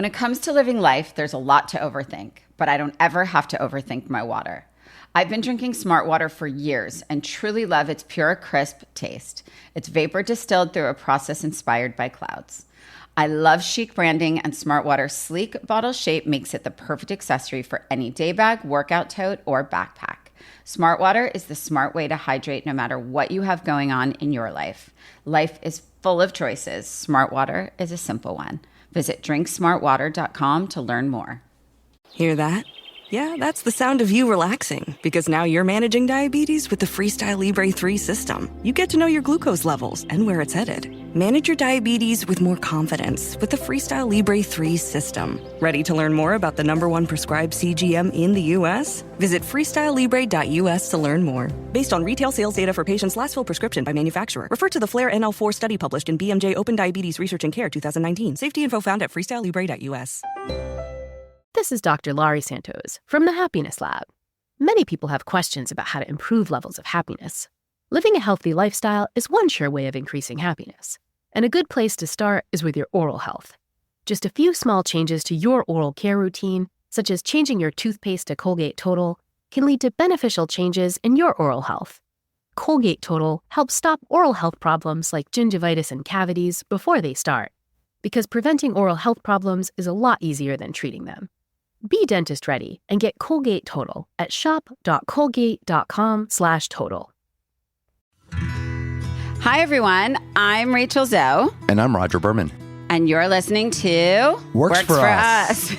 When it comes to living life, there's a lot to overthink, but I don't ever have to overthink my water. I've been drinking Smart Water for years and truly love its pure, crisp taste. It's vapor distilled through a process inspired by clouds. I love chic branding, and Smart Water's sleek bottle shape makes it the perfect accessory for any day bag, workout tote, or backpack. Smart Water is the smart way to hydrate no matter what you have going on in your life. Life is full of choices. Smart Water is a simple one. Visit drinksmartwater.com to learn more. Hear that? Yeah, that's the sound of you relaxing, because now you're managing diabetes with the Freestyle Libre 3 system. You get to know your glucose levels and where it's headed. Manage your diabetes with more confidence with the Freestyle Libre 3 system. Ready to learn more about the #1 prescribed CGM in the U.S.? Visit freestylelibre.us to learn more. Based on retail sales data for patients' last filled prescription by manufacturer. Refer to the FLAIR NL4 study published in BMJ Open Diabetes Research and Care 2019. Safety info found at freestylelibre.us. This is Dr. Laurie Santos from the Happiness Lab. Many people have questions about how to improve levels of happiness. Living a healthy lifestyle is one sure way of increasing happiness. And a good place to start is with your oral health. Just a few small changes to your oral care routine, such as changing your toothpaste to Colgate Total, can lead to beneficial changes in your oral health. Colgate Total helps stop oral health problems like gingivitis and cavities before they start, because preventing oral health problems is a lot easier than treating them. Be dentist ready and get Colgate Total at shop.colgate.com/total. Hi, everyone. I'm Rachel Zoe. And I'm Rodger Berman. And you're listening to Works for Us,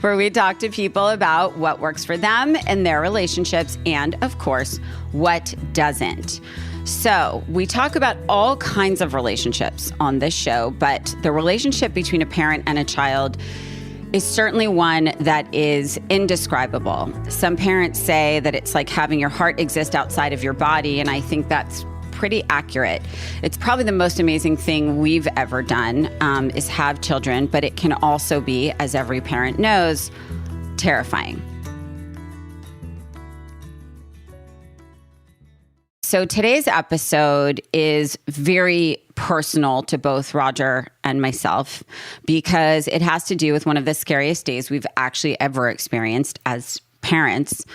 where we talk to people about what works for them in their relationships and, of course, what doesn't. So we talk about all kinds of relationships on this show, but the relationship between a parent and a child is certainly one that is indescribable. Some parents say that it's like having your heart exist outside of your body, and I think that's pretty accurate. It's probably the most amazing thing we've ever done is have children, but it can also be, as every parent knows, terrifying. So today's episode is very personal to both Rodger and myself because it has to do with one of the scariest days we've actually ever experienced as parents.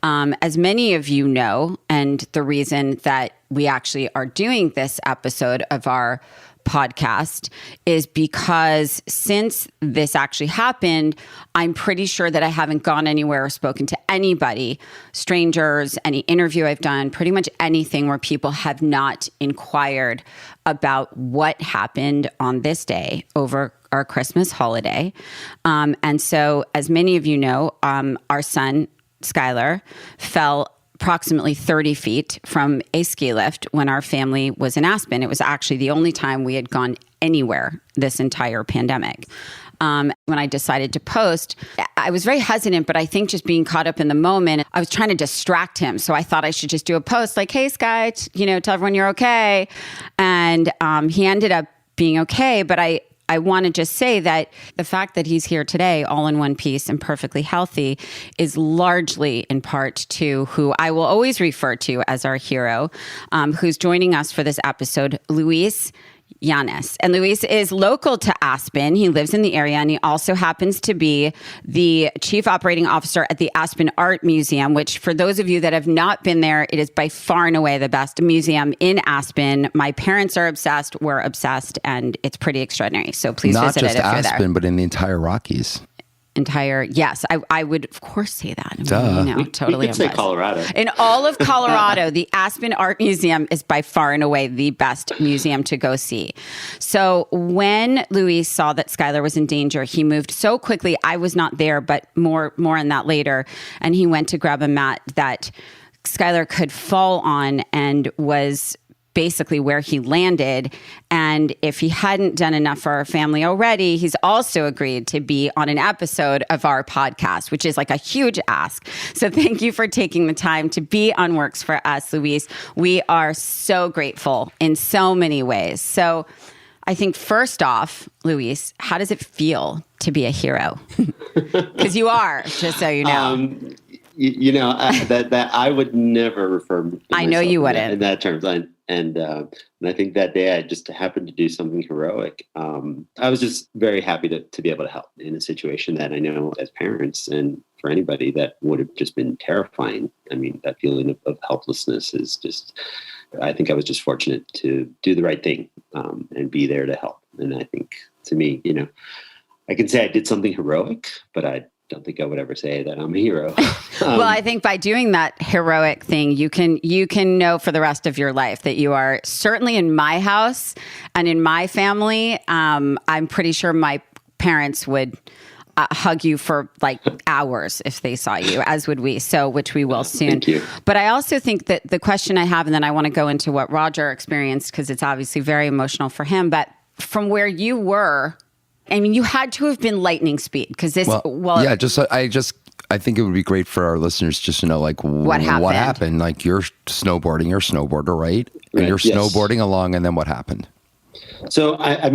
As many of you know, and the reason that we actually are doing this episode of our podcast is because since this actually happened, I'm pretty sure that I haven't gone anywhere or spoken to anybody, strangers, any interview I've done, pretty much anything where people have not inquired about what happened on this day over our Christmas holiday. And so, as many of you know, our son, Skyler, fell approximately 30 feet from a ski lift when our family was in Aspen. It was actually the only time we had gone anywhere this entire pandemic. When I decided to post, I was very hesitant, but I think just being caught up in the moment, I was trying to distract him. So I thought I should just do a post like, hey, Sky, tell everyone you're okay. And he ended up being okay. But I want to just say that the fact that he's here today, all in one piece and perfectly healthy, is largely in part to who I will always refer to as our hero, who's joining us for this episode, Luis Yllanes. And Luis is local to Aspen. He lives in the area, and he also happens to be the chief operating officer at the Aspen Art Museum, which for those of you that have not been there, it is by far and away the best museum in Aspen. My parents are obsessed. We're obsessed, and it's pretty extraordinary. So please visit it if you're there. Not just Aspen, but in the entire Rockies. Yes, I would of course say that. Totally. We could say Colorado. In all of Colorado, the Aspen Art Museum is by far and away the best museum to go see. So when Luis saw that Skyler was in danger, he moved so quickly. I was not there, but more on that later. And he went to grab a mat that Skyler could fall on and was basically where he landed. And if he hadn't done enough for our family already, he's also agreed to be on an episode of our podcast, which is like a huge ask. So thank you for taking the time to be on Works for Us, Luis. We are so grateful in so many ways. So I think first off, Luis, how does it feel to be a hero? Because you are, just so you know. That I would never refer. I know you wouldn't in that terms. And I think that day I just happened to do something heroic. I was just very happy to be able to help in a situation that I know as parents and for anybody that would have just been terrifying. I mean, that feeling of helplessness is just, I think I was just fortunate to do the right thing and be there to help. And I think to me, I can say I did something heroic, but I don't think I would ever say that I'm a hero. Well, I think by doing that heroic thing, you can know for the rest of your life that you are certainly in my house and in my family. I'm pretty sure my parents would hug you for like hours if they saw you, as would we. So, which we will soon. Thank you. But I also think that the question I have, and then I want to go into what Rodger experienced because it's obviously very emotional for him. But from where you were, I mean, you had to have been lightning speed because this. I think it would be great for our listeners just to know, like, what happened. Like, you're a snowboarder, right? And you're snowboarding along, and then what happened? So, I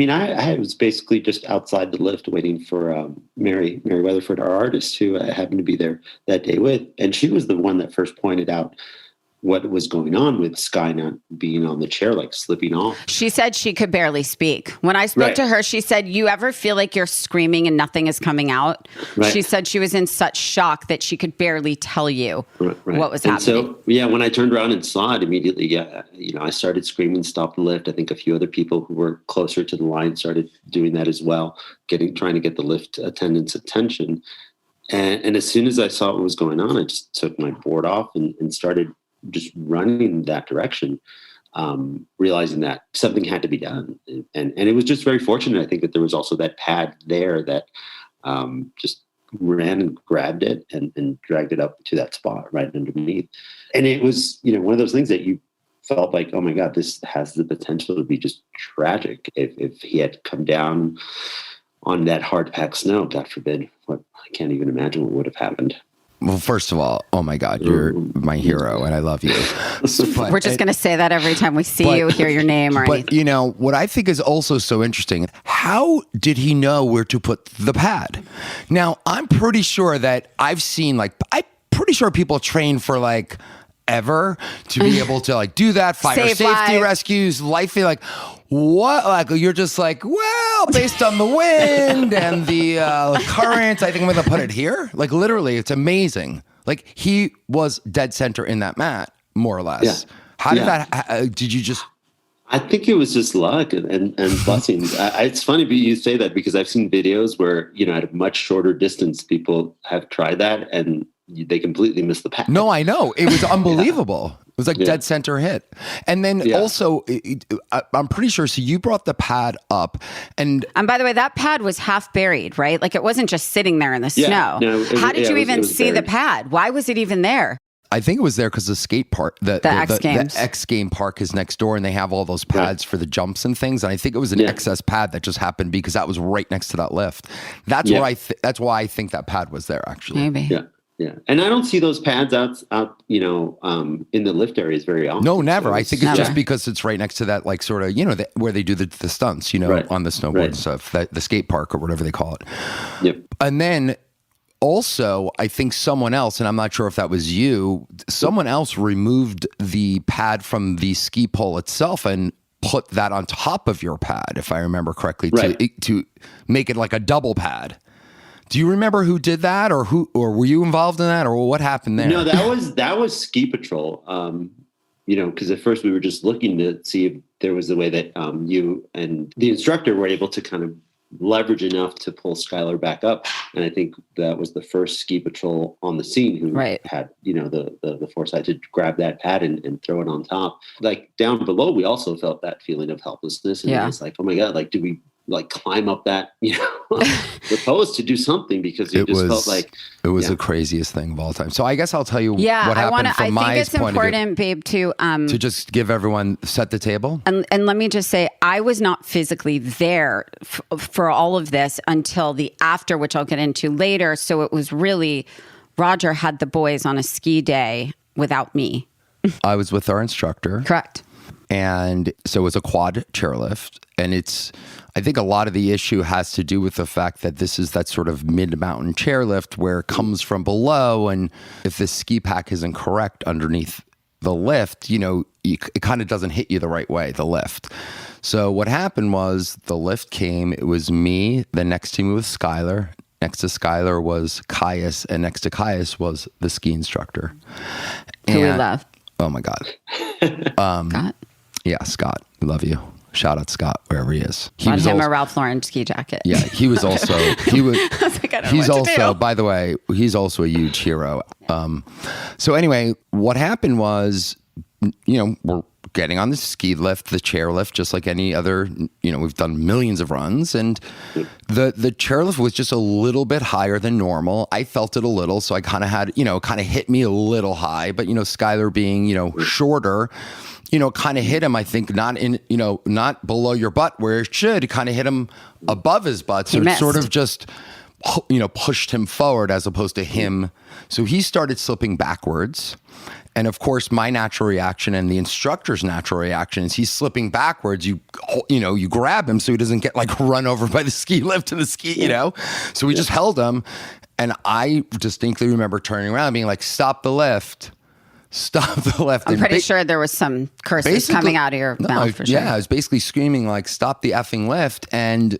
was basically just outside the lift waiting for Mary Weatherford, our artist, who I happened to be there that day with. And she was the one that first pointed out what was going on with Sky not being on the chair, like slipping off. She said she could barely speak. When I spoke to her, she said, you ever feel like you're screaming and nothing is coming out? Right. She said she was in such shock that she could barely tell you what was happening. So, when I turned around and saw it immediately, I started screaming, stop the lift. I think a few other people who were closer to the line started doing that as well, trying to get the lift attendant's attention. And as soon as I saw what was going on, I just took my board off and started just running in that direction, realizing that something had to be done. And it was just very fortunate, I think, that there was also that pad there that just ran and grabbed it and dragged it up to that spot right underneath. And it was, one of those things that you felt like, oh my God, this has the potential to be just tragic if he had come down on that hard packed snow, God forbid. I can't even imagine what would have happened. Well, first of all, oh my God, you're my hero and I love you. But we're just going to say that every time we see you, hear your name or anything. But, what I think is also so interesting, how did he know where to put the pad? Now, I'm pretty sure that I'm pretty sure people train for ever to be able to do that, fire safety rescues, life, what? You're just well, based on the wind and the current, I think I'm going to put it here. Literally, it's amazing. He was dead center in that mat, more or less. Yeah. How did that, did you just... I think it was just luck and blessings. It's funny you say that because I've seen videos where, at a much shorter distance, people have tried that and they completely missed the pad. No, I know. It was unbelievable. It was dead center hit. And then also, I'm pretty sure, so you brought the pad up. And by the way, that pad was half buried, right? It wasn't just sitting there in the snow. No, how did you even see buried. The pad? Why was it even there? I think it was there because the skate park, the X Game park is next door, and they have all those pads for the jumps and things. And I think it was an excess pad that just happened because that was right next to that lift. That's that's why I think that pad was there, actually. Maybe. Yeah. Yeah. And I don't see those pads out, in the lift areas very often. No, never. So I think it's just because it's right next to that, sort of, where they do the stunts, on the snowboard and stuff, the skate park or whatever they call it. Yep. And then also, I think someone else, and I'm not sure if that was you, someone else removed the pad from the ski pole itself and put that on top of your pad, if I remember correctly, to make it like a double pad. Do you remember who did that, or were you involved in that, or what happened there? No, that was ski patrol. Because at first we were just looking to see if there was a way that you and the instructor were able to kind of leverage enough to pull Skyler back up. And I think that was the first ski patrol on the scene who had, the foresight to grab that pad and throw it on top. Down below, we also felt that feeling of helplessness. And it was oh my God, do we climb up that, the post to do something, because it felt like it was the craziest thing of all time. So I guess I'll tell you what happened from my point of view. I think it's important, babe, to just give everyone set the table. And let me just say, I was not physically there for all of this until the after, which I'll get into later. So it was really, Rodger had the boys on a ski day without me. I was with our instructor. Correct. And so it was a quad chairlift. And I think a lot of the issue has to do with the fact that this is that sort of mid-mountain chairlift where it comes from below. And if the ski pack isn't correct underneath the lift, it kind of doesn't hit you the right way, the lift. So what happened was the lift came, it was me, then next to me was Skyler. Next to Skyler was Caius, and next to Caius was the ski instructor. Who we love. Oh my God. Scott? Yeah, Scott. We love you. Shout out Scott, wherever he is. He Bought was him also, a Ralph Lauren ski jacket. Yeah, he was also, he was, I was like, I don't he's know what to also, do. by the way, he's also a huge hero. So anyway, what happened was, we're getting on the ski lift, the chair lift, just like any other, we've done millions of runs, and the chair lift was just a little bit higher than normal. I felt it a little, so I kind of had, kind of hit me a little high, but, Skyler being, shorter, kind of hit him, I think, not in, not below your butt where it should, kind of hit him above his butt. So it sort of just, pushed him forward as opposed to him. So he started slipping backwards. And of course, my natural reaction and the instructor's natural reaction is he's slipping backwards. You grab him so he doesn't get like run over by the ski lift and the ski, So we just held him. And I distinctly remember turning around and being like, stop the lift. Stop the lift. I'm pretty sure there was some curses coming out of your mouth for sure. Yeah, I was basically screaming like, stop the effing lift. And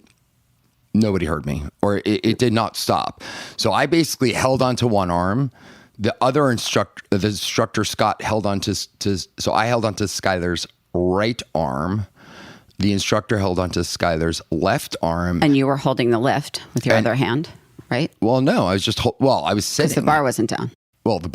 nobody heard me, or it did not stop. So I basically held onto one arm. The other instructor Scott held on to, so I held onto Skyler's right arm. The instructor held onto Skyler's left arm. And you were holding the lift with your other hand, right? Well, no, I was just, I was sitting. Because the bar wasn't down. Well, the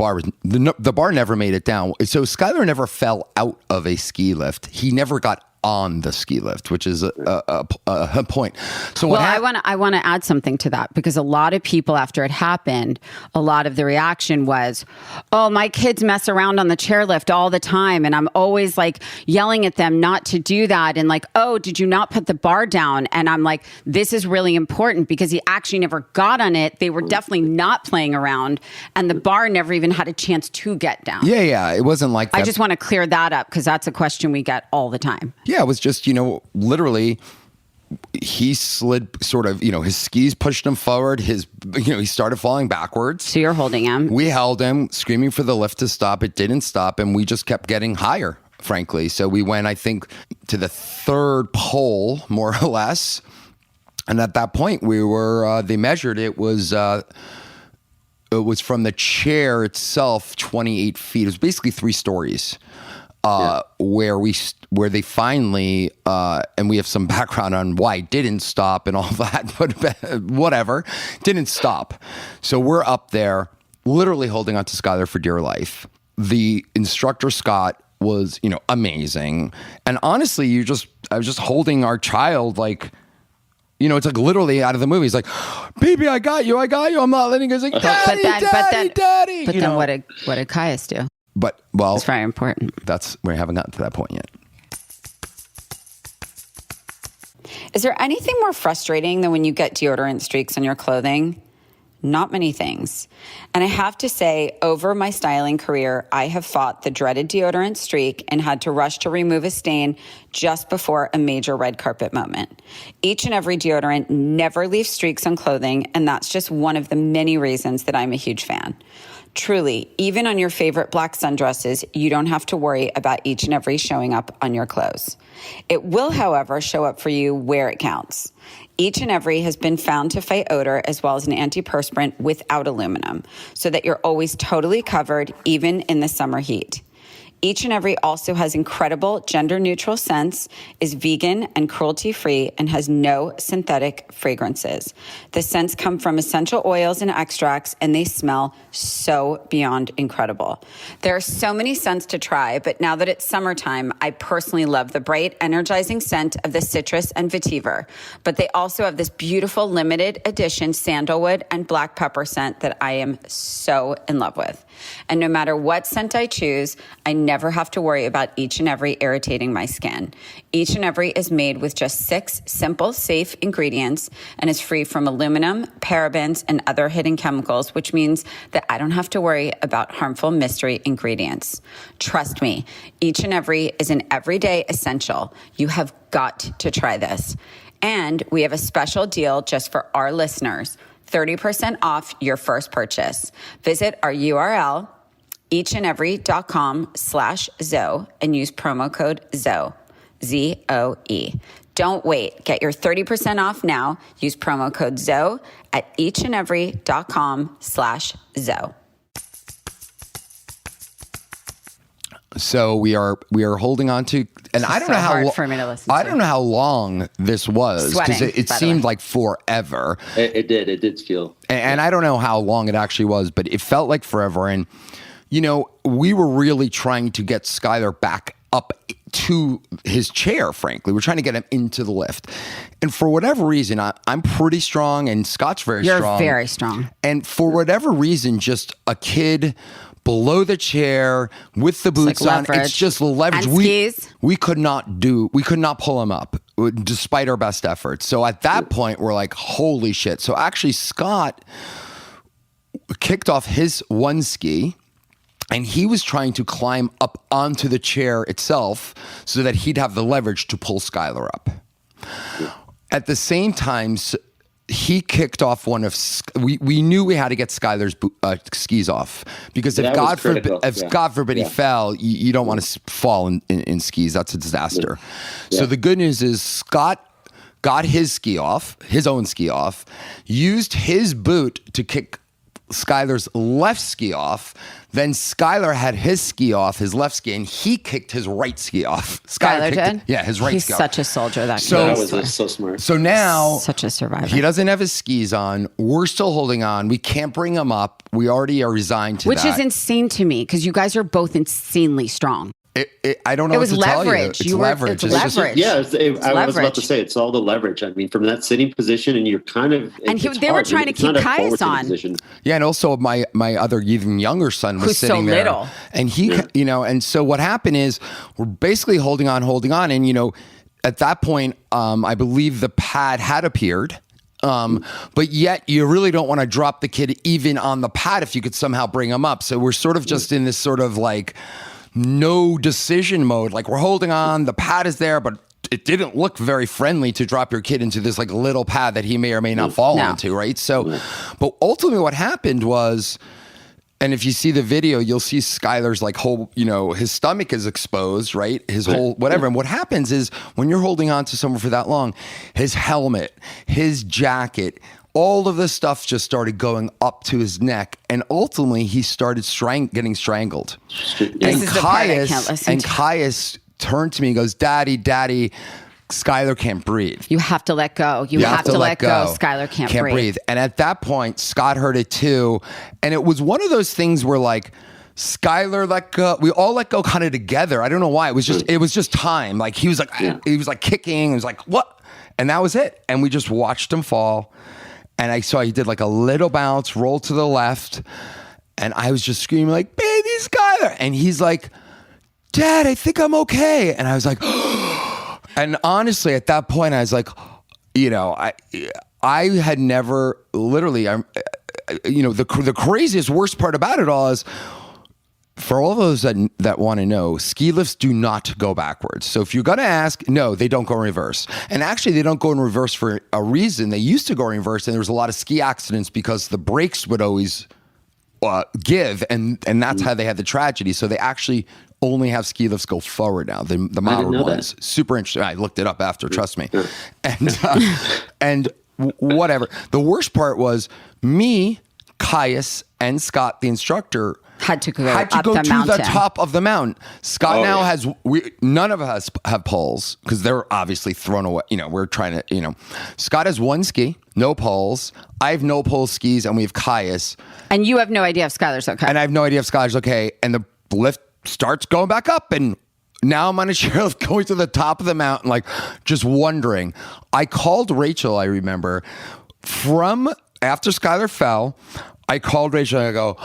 bar never made it down. So Skyler never fell out of a ski lift. He never got on the ski lift, which is a point. So I want to add something to that, because a lot of people, after it happened, a lot of the reaction was, oh, my kids mess around on the chairlift all the time, and I'm always like yelling at them not to do that, and like, oh, did you not put the bar down? And I'm like, this is really important, because he actually never got on it. They were definitely not playing around, and the bar never even had a chance to get down. Yeah, it wasn't like that. I just want to clear that up, because that's a question we get all the time. Yeah, it was just, literally, he slid sort of, his skis pushed him forward. He started falling backwards. So you're holding him. We held him, screaming for the lift to stop. It didn't stop, and we just kept getting higher, frankly. So we went, I think, to the third pole, more or less. And at that point, we were, they measured it was from the chair itself, 28 feet. It was basically 3 stories. Where they finally, and we have some background on why it didn't stop and all that, but whatever, didn't stop. So we're up there literally holding on to Skyler for dear life. The instructor, Scott, was, amazing. And honestly, I was just holding our child like, it's like literally out of the movie. He's like, baby, I got you. I'm not letting you. He's like, daddy. But then what did Caius do? But, well, it's very important. We haven't gotten to that point yet. Is there anything more frustrating than when you get deodorant streaks on your clothing? Not many things. And I have to say, over my styling career, I have fought the dreaded deodorant streak and had to rush to remove a stain just before a major red carpet moment. Each and every deodorant never leaves streaks on clothing, and that's just one of the many reasons that I'm a huge fan. Truly, even on your favorite black sundresses, you don't have to worry about each and every showing up on your clothes. It will, however, show up for you where it counts. Each and every has been found to fight odor as well as an antiperspirant without aluminum, so that you're always totally covered, even in the summer heat. Each and every also has incredible gender-neutral scents, is vegan and cruelty-free, and has no synthetic fragrances. The scents come from essential oils and extracts, and they smell so beyond incredible. There are so many scents to try, but now that it's summertime, I personally love the bright, energizing scent of the citrus and vetiver. But they also have this beautiful limited edition sandalwood and black pepper scent that I am so in love with. And no matter what scent I choose, I never have to worry about each and every irritating my skin. Each and every is made with just 6 simple, safe ingredients and is free from aluminum, parabens, and other hidden chemicals, which means that I don't have to worry about harmful mystery ingredients. Trust me, each and every is an everyday essential. You have got to try this. And we have a special deal just for our listeners. 30% off your first purchase. Visit our URL, eachandevery.com/Zoe and use promo code ZOE, ZOE. Don't wait. Get your 30% off now. Use promo code ZOE at eachandevery.com/Zoe. So we are holding on to, and I don't know how hard for me to listen I to. don't know how long this was, because Sweating, it by the seemed way. like forever. It did feel. And I don't know how long it actually was, but it felt like forever. And, you know, we were really trying to get Skyler back up to his chair, frankly. We're trying to get him into the lift. And for whatever reason, I'm pretty strong and Scott's very You're strong. very strong. And for whatever reason, just a kid below the chair with the boots like on. leverage. It's just leverage. And skis. We could not pull him up despite our best efforts. So at that point, we're like, holy shit. So actually, Scott kicked off his one ski and he was trying to climb up onto the chair itself so that he'd have the leverage to pull Skyler up. At the same time, he kicked off one of, we knew we had to get Skyler's skis off, because if God forbid he fell, you don't want to fall in skis. That's a disaster. So the good news is Scott got his ski off, his own ski off, used his boot to kick Skyler's left ski off. Then Skyler had his ski off, his left ski, and he kicked his right ski off. Skyler did? Yeah, his right He's ski off. such a soldier, that So- kid. That was so smart. So now Such a survivor. he doesn't have his skis on. We're still holding on. We can't bring him up. We already are resigned to Which that. is insane to me, because you guys are both insanely strong. I don't know It what was to tell you. leverage. It's You were- leverage. it's It's just- leverage. Yeah, I was about leverage. to say it's all the leverage. I mean, from that sitting position, and you're kind of. And they were trying to keep Caius on. Position. Yeah, and also my other even younger son was Who's so sitting there, little. and he, you know, and so what happened is we're basically holding on, and you know, at that point, I believe the pad had appeared. But yet you really don't want to drop the kid even on the pad if you could somehow bring him up. So we're sort of just in this sort of like no decision mode. Like, we're holding on, the pad is there, but it didn't look very friendly to drop your kid into this like little pad that he may or may not fall into, right? So, but ultimately what happened was, and if you see the video, you'll see Skyler's like whole, you know, his stomach is exposed, right? His whole whatever. And what happens is when you're holding on to someone for that long, his helmet, his jacket, all of this stuff just started going up to his neck. And ultimately he started getting strangled. This is the part I can't listen to. Caius turned to me and goes, Daddy, Skyler can't breathe. You have to let go. You have to let go. Skyler can't breathe. And at that point, Scott heard it too. And it was one of those things where like Skyler let go. We all let go kind of together. I don't know why. It was just time. Like he was like kicking. It was like, what? And that was it. And we just watched him fall. And I saw he did like a little bounce, roll to the left. And I was just screaming like, baby Skyler. And he's like, Dad, I think I'm okay. And I was like, and honestly, at that point, I was like, you know, I had never literally, you know, the craziest, worst part about it all is, for all those that want to know, ski lifts do not go backwards. So if you're going to ask, no, they don't go in reverse. And actually, they don't go in reverse for a reason. They used to go in reverse, and there was a lot of ski accidents because the brakes would always give, and that's how they had the tragedy. So they actually only have ski lifts go forward now. The modern ones. Super interesting. I looked it up after, trust me. And whatever. The worst part was me, Caius, and Scott, the instructor, had to go to the mountain. the top of the mountain. Scott has, none of us have poles because they're obviously thrown away. You know, we're trying to, you know, Scott has one ski, no poles. I have no pole skis, and we have Caius. And you have no idea if Skyler's okay. And I have no idea if Skyler's okay. And the lift starts going back up, and now I'm on a chairlift going to the top of the mountain, like just wondering. I called Rachel, I remember, after Skyler fell, I called Rachel and I go,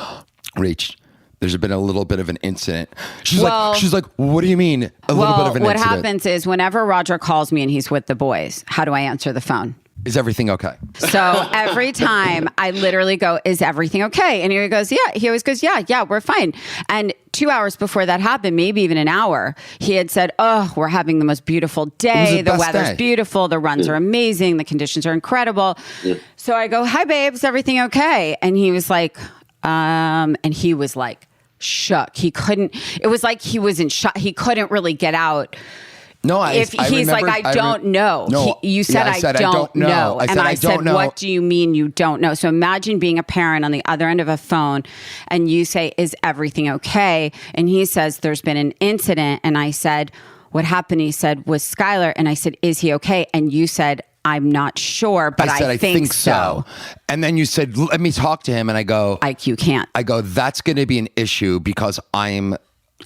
Rach, there's been a little bit of an incident. She's like, what do you mean a little bit of an incident? What happens is whenever Rodger calls me and he's with the boys, how do I answer the phone? Is everything okay? So every time I literally go, is everything okay? And he goes, yeah. He always goes, yeah, we're fine. And 2 hours before that happened, maybe even an hour, he had said, oh, we're having the most beautiful day. The weather's beautiful. The runs are amazing. The conditions are incredible. Yeah. So I go, hi, babes, everything okay? And he was like, shook. He couldn't, it was like he was in shock. He couldn't really get out. No, He's like, I don't know. No, you said, I don't know. I said, I said, don't know. what do you mean you don't know? So imagine being a parent on the other end of a phone and you say, is everything okay? And he says, there's been an incident. And I said, what happened? He said, was Skyler. And I said, is he okay? And you said, I'm not sure, but I said, I think so. And then you said, let me talk to him. And I go, you can't. I go, that's going to be an issue because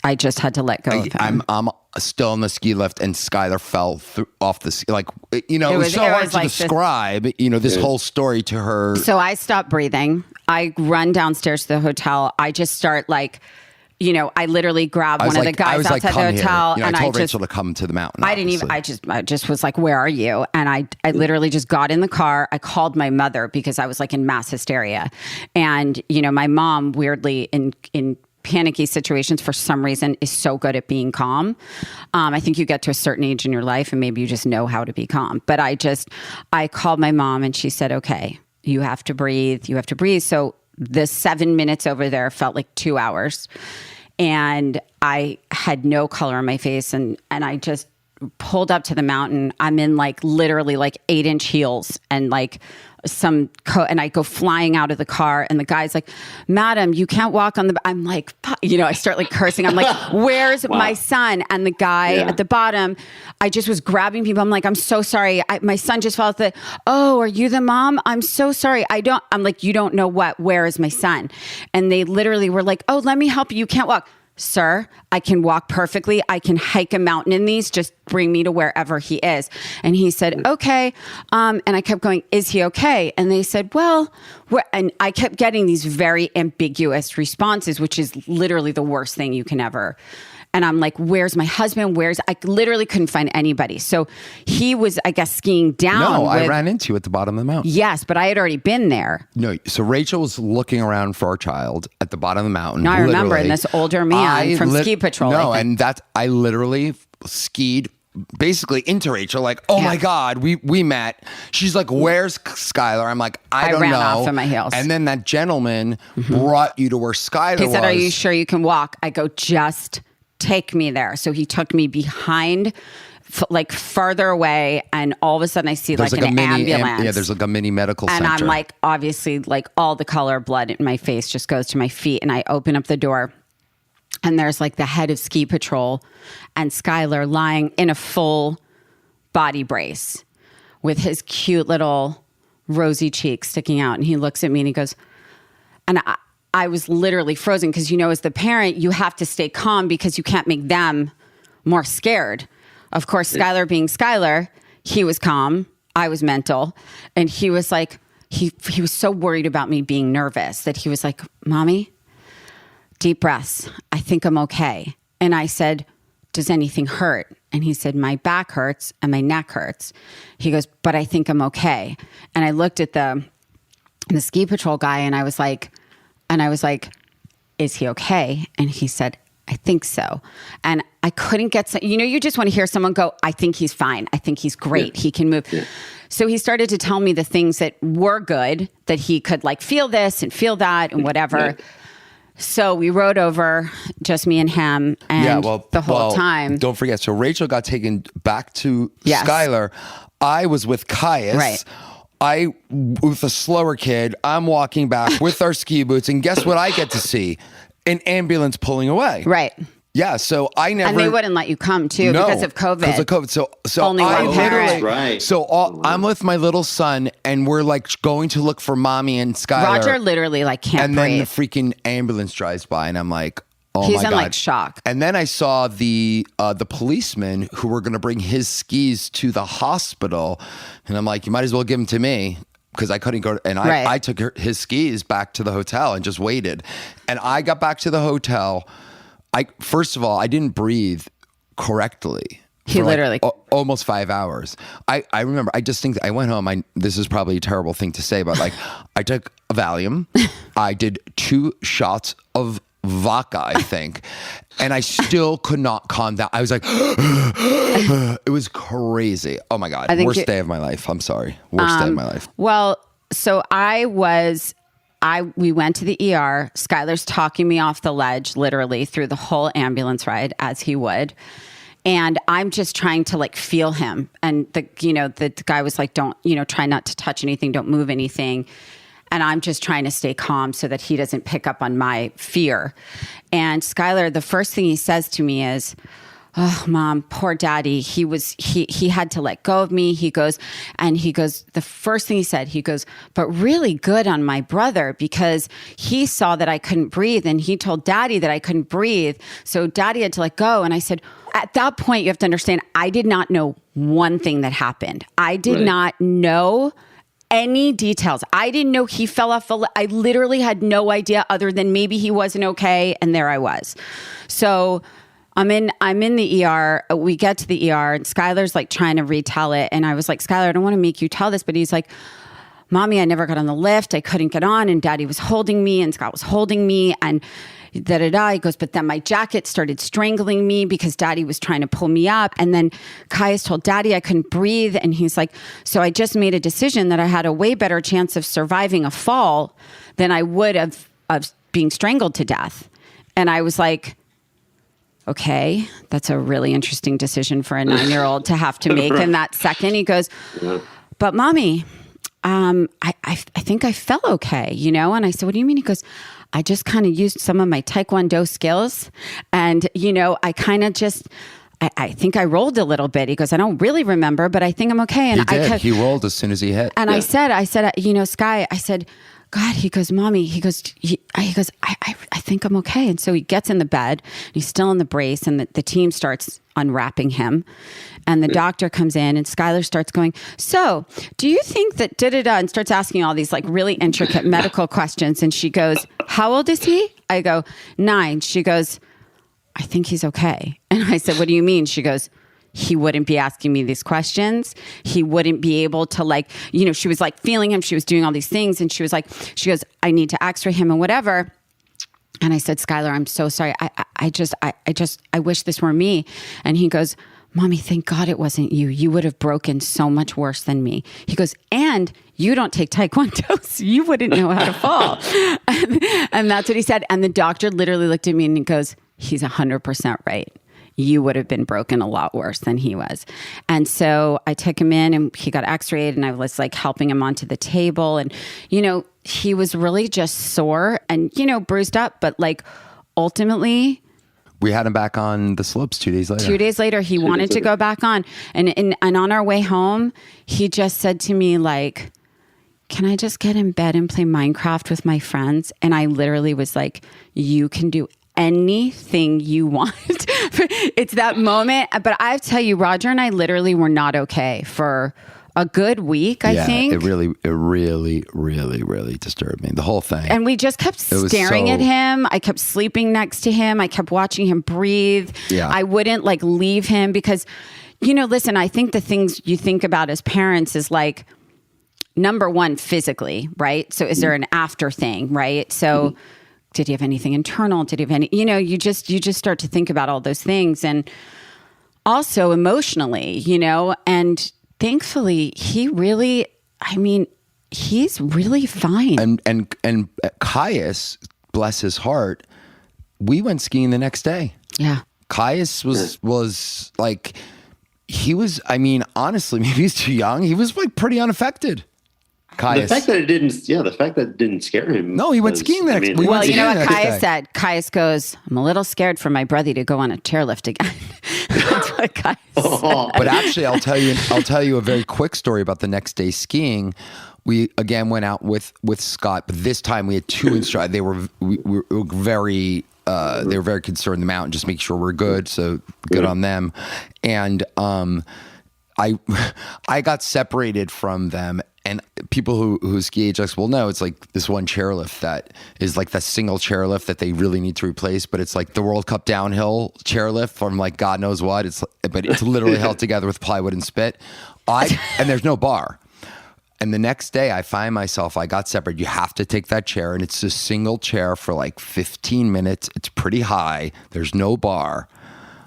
I just had to let go of him. I'm still in the ski lift, and Skyler fell off the ski. Like, it was so hard to describe, this whole story to her. So I stopped breathing. I run downstairs to the hotel. I just start I literally grabbed one of the guys outside the hotel, and I told Rachel to come to the mountain. I didn't even. I just was like, "Where are you?" And I literally just got in the car. I called my mother because I was like in mass hysteria, and my mom weirdly in panicky situations for some reason is so good at being calm. I think you get to a certain age in your life and maybe you just know how to be calm. But I called my mom and she said, okay, you have to breathe. You have to breathe. So the 7 minutes over there felt like 2 hours. And I had no color on my face. And I just pulled up to the mountain. I'm in literally 8-inch heels and and I go flying out of the car and the guy's like, madam, you can't walk on the, I'm like, I start cursing. I'm like, where's my son? And the guy at the bottom, I just was grabbing people. I'm like, I'm so sorry. My son just fell off oh, are you the mom? I'm so sorry. I'm like, you don't know what, where is my son? And they literally were like, oh, let me help you. You can't walk. Sir, I can walk perfectly. I can hike a mountain in these. Just bring me to wherever he is. And he said, okay. And I kept going, is he okay? And they said, well, and I kept getting these very ambiguous responses, which is literally the worst thing you can ever. And I'm like, where's my husband? I literally couldn't find anybody. So he was, I guess, skiing down. No, I ran into you at the bottom of the mountain. Yes, but I had already been there. No, so Rachel was looking around for our child at the bottom of the mountain. No, I remember, and this older man from Ski Patrol. No, and I literally skied basically into Rachel, oh my God, we met. She's like, where's Skyler? I'm like, I don't know. I ran off in my heels. And then that gentleman brought you to where Skyler was. He said, are you sure you can walk? I go, just take me there. So he took me behind, further away, and all of a sudden I see an ambulance. There's a mini medical center. And I'm obviously, all the color blood in my face just goes to my feet, and I open up the door, and there's the head of Ski Patrol and Skyler lying in a full body brace with his cute little rosy cheeks sticking out. And he looks at me and he goes, and I was literally frozen because, as the parent, you have to stay calm because you can't make them more scared. Of course, Skyler being Skyler, he was calm. I was mental. And he was he was so worried about me being nervous that he was like, Mommy, deep breaths. I think I'm okay. And I said, does anything hurt? And he said, my back hurts and my neck hurts. He goes, but I think I'm okay. And I looked at the Ski Patrol guy and I was like, is he okay? And he said, I think so. And I couldn't get, you just want to hear someone go, I think he's fine. I think he's great. Yeah. He can move. Yeah. So he started to tell me the things that were good, that he could feel this and feel that and whatever. Yeah. So we rode over, just me and him, and the whole time. Don't forget, so Rachel got taken back to Skyler. I was with Caius. Right. I, with a slower kid, I'm walking back with our ski boots, and guess what I get to see? An ambulance pulling away. Right. Yeah, so I never... And they wouldn't let you come, too, because of COVID. Because of COVID. So only one parent. Right. So I'm with my little son, and we're going to look for Mommy and Skyler. Rodger literally can't breathe. And then the freaking ambulance drives by, and I'm like, oh He's my God. He's in shock. And then I saw the policeman who were going to bring his skis to the hospital, and I'm like, you might as well give them to me. Because I couldn't go, and I took his skis back to the hotel and just waited. And I got back to the hotel. First of all, I didn't breathe correctly. He literally almost 5 hours. I remember. I just think that I went home. This is probably a terrible thing to say, but I took a Valium. I did 2 shots of vodka, I think, and I still could not calm down. I was like, it was crazy. Oh my God, worst day of my life. I'm sorry, worst day of my life. Well, so I was we went to the ER. Skyler's talking me off the ledge, literally through the whole ambulance ride, as he would. And I'm just trying to like feel him. And the guy was like, don't, try not to touch anything. Don't move anything. And I'm just trying to stay calm so that he doesn't pick up on my fear. And Skyler, the first thing he says to me is, "Oh, Mom, poor Daddy. He had to let go of me." He goes, the first thing he said, he goes, "But really good on my brother, because he saw that I couldn't breathe and he told Daddy that I couldn't breathe. So Daddy had to let go." And I said, at that point, you have to understand, I did not know one thing that happened. I did not know any details. I didn't know he fell off. I literally had no idea, other than maybe he wasn't okay. And there I was. So I'm in the ER. We get to the ER and Skyler's like trying to retell it. And I was like, "Skyler, I don't want to make you tell this," but he's like, "Mommy, I never got on the lift. I couldn't get on, and Daddy was holding me and Scott was holding me and da-da-da." He goes, "But then my jacket started strangling me because Daddy was trying to pull me up. And then Caius told Daddy I couldn't breathe." And he's like, "So I just made a decision that I had a way better chance of surviving a fall than I would of being strangled to death." And I was like, okay, that's a really interesting decision for a 9-year-old to have to make in that second. He goes, "But Mommy, I think I felt okay, And I said, "What do you mean?" He goes, "I just kind of used some of my Taekwondo skills. And, I kind of just, I think I rolled a little bit." He goes, "I don't really remember, but I think I'm okay." And he did. He rolled as soon as he hit. And I said, "Sky," I said, "God," he goes, "Mommy," he goes, I think I'm okay." And so he gets in the bed, and he's still in the brace, and the team starts unwrapping him. And the doctor comes in, and Skyler starts going, "So do you think that da-da-da," and starts asking all these like really intricate medical questions. And she goes, "How old is he?" I go, 9. She goes, "I think he's okay." And I said, "What do you mean?" She goes, "He wouldn't be asking me these questions. He wouldn't be able to she was like feeling him. She was doing all these things." And she goes, "I need to x-ray him and whatever." And I said, "Skyler, I'm so sorry. I wish this were me." And he goes, "Mommy, thank God it wasn't you. You would have broken so much worse than me." He goes, "And you don't take Taekwondo, so you wouldn't know how to fall." And that's what he said. And the doctor literally looked at me and he goes, "He's 100% right. You would have been broken a lot worse than he was." And so I took him in and he got x-rayed, and I was like helping him onto the table. And, he was really just sore and, bruised up, but like ultimately, we had him back on the slopes 2 days later. 2 days later, he wanted to go back on. And on our way home, he just said to me like, "Can I just get in bed and play Minecraft with my friends?" And I literally was like, "You can do anything you want." It's that moment. But I tell you, Rodger and I literally were not okay for a good week, I think. It really, really disturbed me, the whole thing. And we just kept staring at him. I kept sleeping next to him. I kept watching him breathe. Yeah. I wouldn't like leave him because, listen, I think the things you think about as parents is like, number one, physically, right? So is there an after thing, right? So did he have anything internal? Did he have any, you just start to think about all those things. And also emotionally, and thankfully he really, he's really fine. And Caius, bless his heart, we went skiing the next day. Yeah. Caius was like, he was, honestly, maybe he's too young. He was like pretty unaffected. Caius. The fact that it didn't scare him. No, he went skiing the next day. Well, you know what Caius said? Caius goes, "I'm a little scared for my brother to go on a chairlift again." That's what Caius said. But actually, I'll tell you a very quick story about the next day skiing. We again went out with Scott, but this time we had 2 instructors. They were very concerned the mountain, just make sure we're good. So good on them. And I got separated from them. And people who ski HX will know it's like this one chairlift that is like the single chairlift that they really need to replace, but it's like the World Cup downhill chairlift from like God knows what. But it's literally held together with plywood and spit. And there's no bar. And the next day I find myself, I got separated. You have to take that chair, and it's a single chair for like 15 minutes. It's pretty high. There's no bar.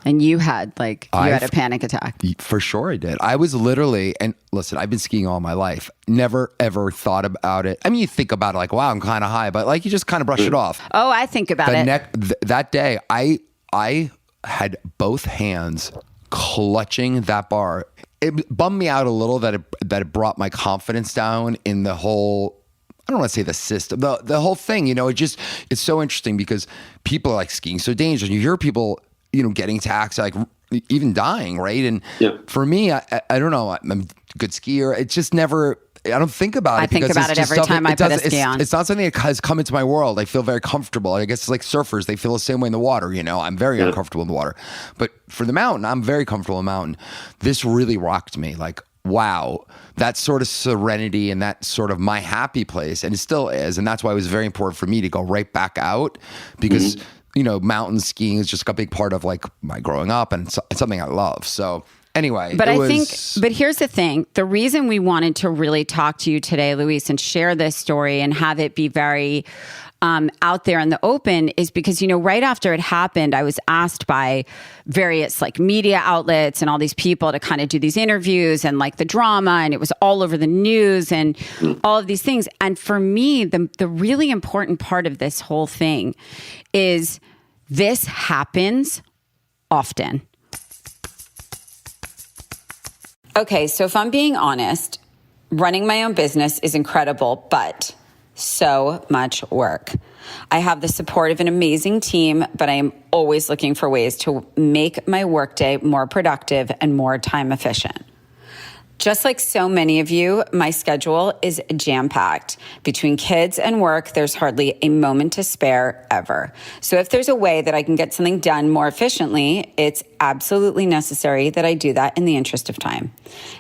And you had a panic attack. For sure I did. I was literally, and listen, I've been skiing all my life. Never, ever thought about it. I mean, you think about it like, wow, I'm kind of high, but like you just kind of brush it off. Oh, I think about it. That day, I had both hands clutching that bar. It bummed me out a little that it brought my confidence down in the whole, I don't want to say the system, the whole thing, it's so interesting because people are like skiing so dangerous. You hear people, getting attacked, like even dying, right? And for me, I don't know, I'm a good skier. It's just never, I don't think about it. I think about it every time I put a ski on. It's not something that has come into my world. I feel very comfortable. I guess it's like surfers. They feel the same way in the water. I'm very uncomfortable in the water. But for the mountain, I'm very comfortable in the mountain. This really rocked me. Like, wow, that sort of serenity and that sort of my happy place. And it still is. And that's why it was very important for me to go right back out because, mountain skiing is just a big part of like my growing up and it's something I love. So anyway, but here's the thing. The reason we wanted to really talk to you today, Luis, and share this story and have it be very out there in the open is because, right after it happened, I was asked by various like media outlets and all these people to kind of do these interviews and like the drama, and it was all over the news and all of these things. And for me, the really important part of this whole thing is this happens often. Okay, so if I'm being honest, running my own business is incredible, but so much work. I have the support of an amazing team, but I am always looking for ways to make my workday more productive and more time efficient. Just like so many of you, my schedule is jam-packed. Between kids and work, there's hardly a moment to spare ever. So if there's a way that I can get something done more efficiently, it's absolutely necessary that I do that in the interest of time.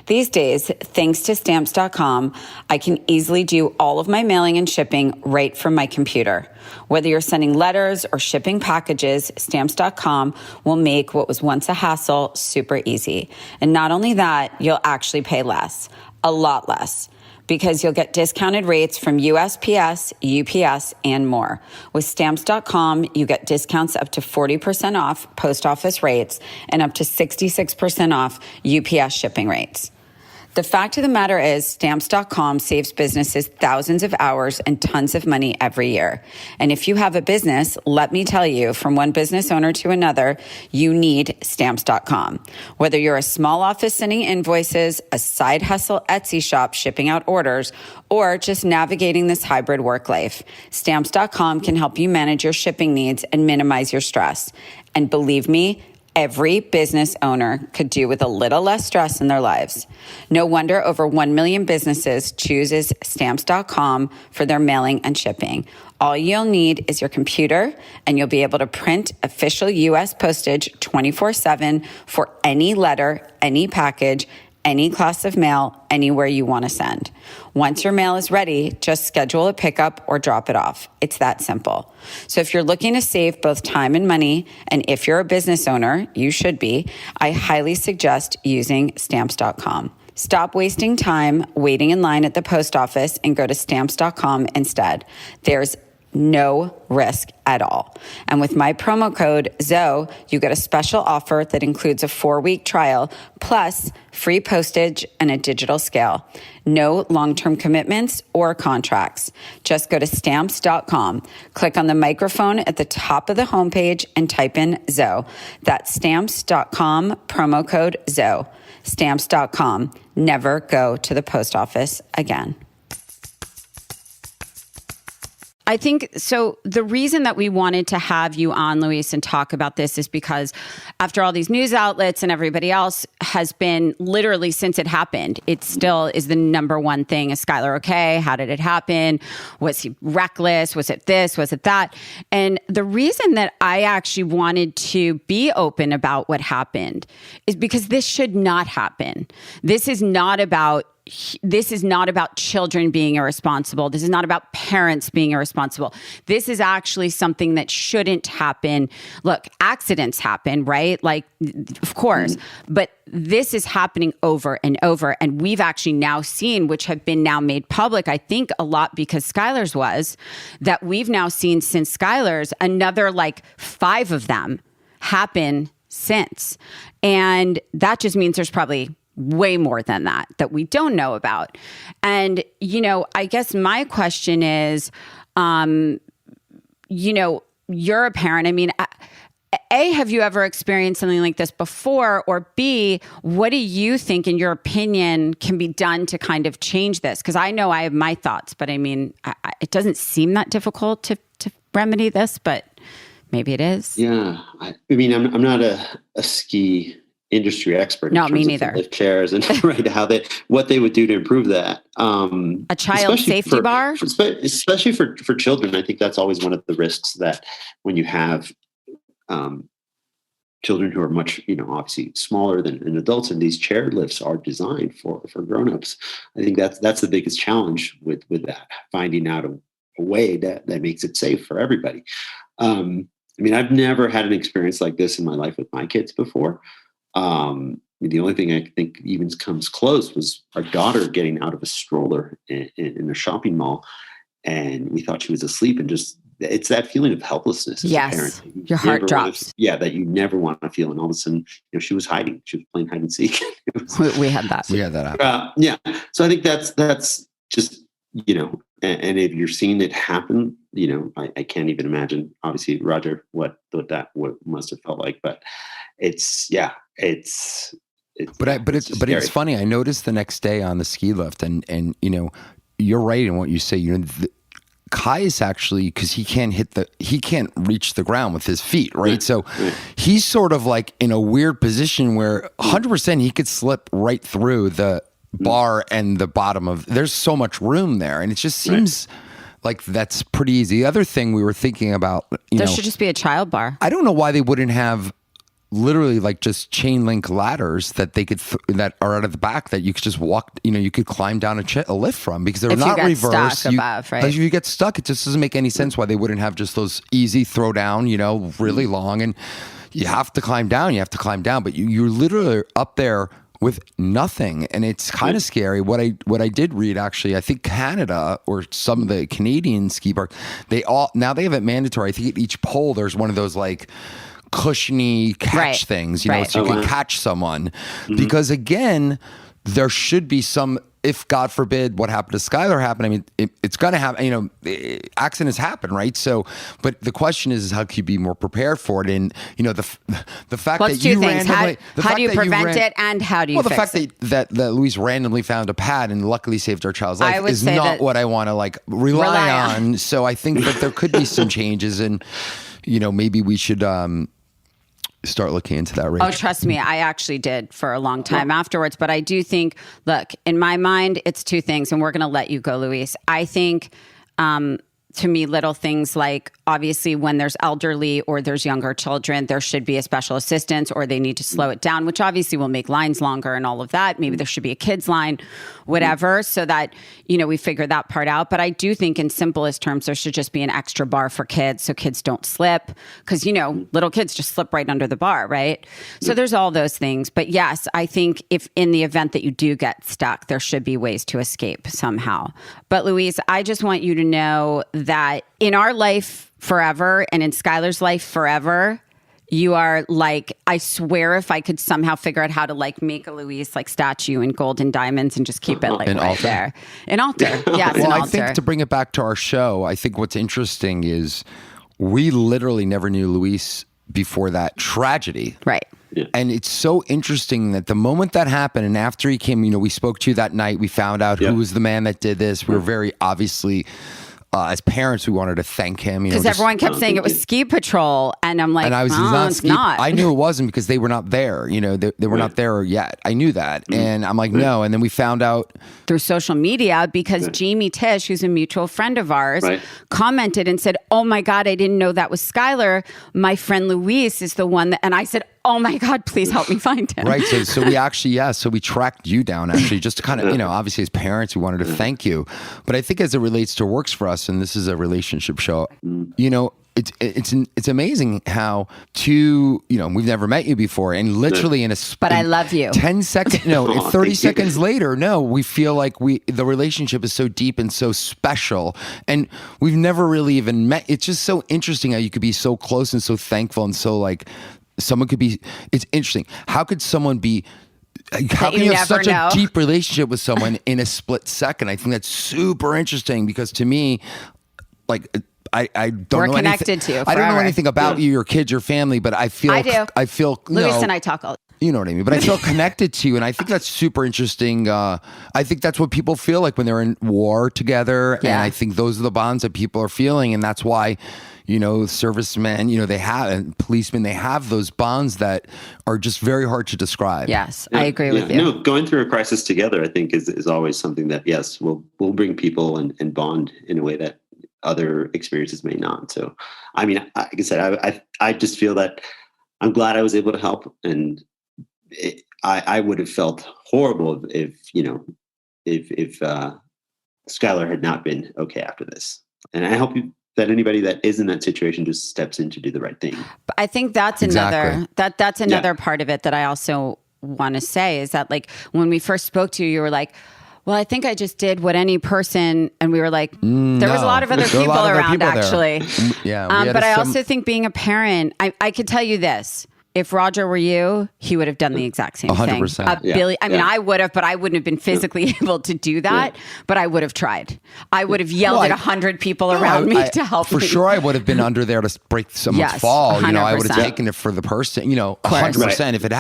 These days, thanks to Stamps.com, I can easily do all of my mailing and shipping right from my computer. Whether you're sending letters or shipping packages, Stamps.com will make what was once a hassle super easy. And not only that, you'll actually pay less, a lot less, because you'll get discounted rates from USPS, UPS, and more. With Stamps.com, you get discounts up to 40% off post office rates and up to 66% off UPS shipping rates. The fact of the matter is, Stamps.com saves businesses thousands of hours and tons of money every year. And if you have a business, let me tell you, from one business owner to another, you need Stamps.com. Whether you're a small office sending invoices, a side hustle Etsy shop shipping out orders, or just navigating this hybrid work life, Stamps.com can help you manage your shipping needs and minimize your stress. And believe me, every business owner could do with a little less stress in their lives. No wonder over 1 million businesses chooses Stamps.com for their mailing and shipping. All you'll need is your computer, and you'll be able to print official U.S. postage 24/7 for any letter, any package, any class of mail, anywhere you want to send. Once your mail is ready, just schedule a pickup or drop it off. It's that simple. So if you're looking to save both time and money, and if you're a business owner, you should be, I highly suggest using Stamps.com. Stop wasting time waiting in line at the post office and go to Stamps.com instead. There's no risk at all. And with my promo code ZOE, you get a special offer that includes a 4-week trial, plus free postage and a digital scale. No long-term commitments or contracts. Just go to Stamps.com, click on the microphone at the top of the homepage and type in ZOE. That's Stamps.com, promo code ZOE. Stamps.com. Never go to the post office again. I think so. The reason that we wanted to have you on, Luis, and talk about this is because after all these news outlets and everybody else has been literally since it happened, it still is the number one thing. Is Skyler okay? How did it happen? Was he reckless? Was it this? Was it that? And the reason that I actually wanted to be open about what happened is because this should not happen. This is not about children being irresponsible. This is not about parents being irresponsible. This is actually something that shouldn't happen. Look, accidents happen, right? Like, of course, but this is happening over and over. And we've actually now seen, which have been now made public, I think a lot because Skyler's was, that we've now seen since Skyler's, another like 5 of them happen since. And that just means there's probably way more than that we don't know about. And, I guess my question is, you're a parent. I mean, A, have you ever experienced something like this before? Or B, what do you think, in your opinion, can be done to kind of change this? Because I know I have my thoughts, but I mean, it doesn't seem that difficult to remedy this, but maybe it is. Yeah. I mean, I'm not a ski industry expert. No, me neither. Lift chairs and what they would do to improve that. A child safety bar? Especially for children. I think that's always one of the risks, that when you have children who are much, obviously smaller than adults, and these chair lifts are designed for grownups. I think that's the biggest challenge with that, finding out a way that makes it safe for everybody. I mean, I've never had an experience like this in my life with my kids before. The only thing I think even comes close was our daughter getting out of a stroller in a shopping mall, and we thought she was asleep, and just, it's that feeling of helplessness as a parent. Your heart drops. That you never want to feel. And all of a sudden, she was hiding. She was playing hide and seek. We had that. We had that happen. So I think that's just, and if you're seeing it happen, I can't even imagine, obviously, Rodger, what must have felt like. But it's it's funny. I noticed the next day on the ski lift, and you're right in what you say. Kai is actually, because he can't reach the ground with his feet, right? So he's sort of like in a weird position where 100% he could slip right through the bar and the bottom of. There's so much room there, and it just seems like that's pretty easy. The other thing we were thinking about, there should just be a child bar. I don't know why they wouldn't have literally like just chain link ladders that they could that are out of the back that you could just walk, you could climb down a lift from, because they're not reversed. Stuck above, right? If you get stuck, it just doesn't make any sense why they wouldn't have just those easy throw down, really long, and you have to climb down, but you're literally up there with nothing, and it's kind of scary. What I did read, actually, I think Canada or some of the Canadian ski parks, they have it mandatory. I think at each pole there's one of those like cushiony catch things, so you can catch someone. Because again, there should be some, if God forbid what happened to Skyler happened, I mean, it's going to happen, accidents happen, right? So, but the question is how can you be more prepared for it? And, the fact that you randomly... How do you prevent it, and how do you fix it? Well, the fact that Louise randomly found a pad and luckily saved our child's life is not what I want to rely on. So I think that there could be some changes, and, maybe we should... start looking into that, Rachel. Oh, trust me, I actually did for a long time afterwards. But I do think, look, in my mind, it's two things, and we're going to let you go, Louise. I think, to me, little things like, obviously, when there's elderly or there's younger children, there should be a special assistance, or they need to slow it down, which obviously will make lines longer and all of that. Maybe there should be a kids line, whatever, so that, we figure that part out. But I do think in simplest terms, there should just be an extra bar for kids so kids don't slip, because, little kids just slip right under the bar, right? So there's all those things. But yes, I think if in the event that you do get stuck, there should be ways to escape somehow. But Louise, I just want you to know that in our life forever, and in Skyler's life forever, you are like, I swear, if I could somehow figure out how to make a Louise statue in gold and diamonds and just keep it right altar. There. An altar. Yes, well, an altar. I think to bring it back to our show, I think what's interesting is we literally never knew Louise before that tragedy. Right. Yeah. And it's so interesting that the moment that happened, and after he came, we spoke to you that night, we found out who was the man that did this. We were very obviously... as parents, we wanted to thank him. Because everyone kept saying it was ski patrol. And I'm like, and I was it's not. I knew it wasn't because they were not there. They were not there yet. I knew that. And I'm like, no. And then we found out. Through social media, because Jamie Tish, who's a mutual friend of ours, commented and said, oh my God, I didn't know that was Skyler. My friend Louise is the one that, and I said, oh my God, please help me find him. Right. So we actually, so we tracked you down actually just to kind of, obviously as parents, we wanted to thank you. But I think as it relates to Works For Us, and this is a relationship show, it's amazing how we've never met you before, and literally but I love you. 10 seconds, 30 seconds later, we feel like the relationship is so deep and so special, and we've never really even met. It's just so interesting how you could be so close and so thankful and so someone could be, it's interesting. How could someone be, how can you have such a deep relationship with someone in a split second? I think that's super interesting because to me, like, I don't know connected anything, to you I don't know forever. anything about you, your kids, your family, but I feel Luis and I talk all. You know what I mean? But I feel connected to you, and I think that's super interesting. I think that's what people feel like when they're in war together, and I think those are the bonds that people are feeling, and that's why, servicemen, they have, and policemen, they have those bonds that are just very hard to describe. Yes, I agree with you. No, going through a crisis together, I think, is always something that, yes, will bring people and bond in a way that other experiences may not. So, I mean, like I said, I just feel that I'm glad I was able to help, and I would have felt horrible if Skyler had not been okay after this. And I hope that anybody that is in that situation just steps in to do the right thing. But I think that's another part of it that I also want to say is that, like, when we first spoke to you, you were like, well, I think I just did what any person, and we were like, there was a lot of other people around, actually. Yeah. But I also think being a parent, I could tell you this. If Rodger were you, he would have done the exact same 100%. thing. I mean, I would have, but I wouldn't have been physically able to do that. But I would have tried. I would have yelled at 100 people around me to help me. For sure, I would have been under there to break someone's fall. 100%. I would have taken it for the person. 100%. If it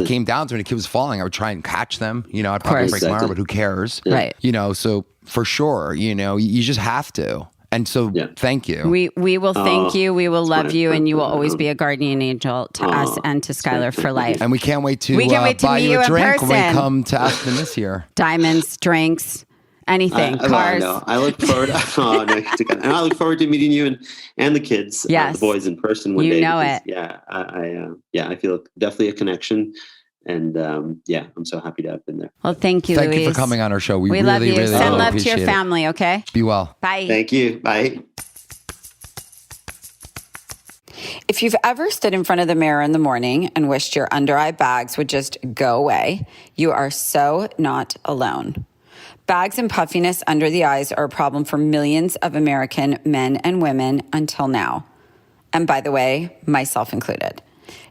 came down to it, and a kid was falling, I would try and catch them. I'd probably break my arm, but who cares? Right. So for sure, you just have to. And so, thank you. We will thank you. We will love you, and you will always be a guardian angel to us and to Skyler for life. And we can't wait to buy meet you a drink person. when we come to Aspen this year. Diamonds, drinks, anything, cars. I look forward. And I look forward to meeting you and the kids, the boys in person one day. You know it. Yeah, I feel definitely a connection. And I'm so happy to have been there. Well, thank you, Thank Luis. you for coming on our show. We really, love you. really, Send really love to appreciate your family, okay? Be well. Bye. Thank you. Bye. If you've ever stood in front of the mirror in the morning and wished your under eye bags would just go away, you are so not alone. Bags and puffiness under the eyes are a problem for millions of American men and women until now. And by the way, myself included.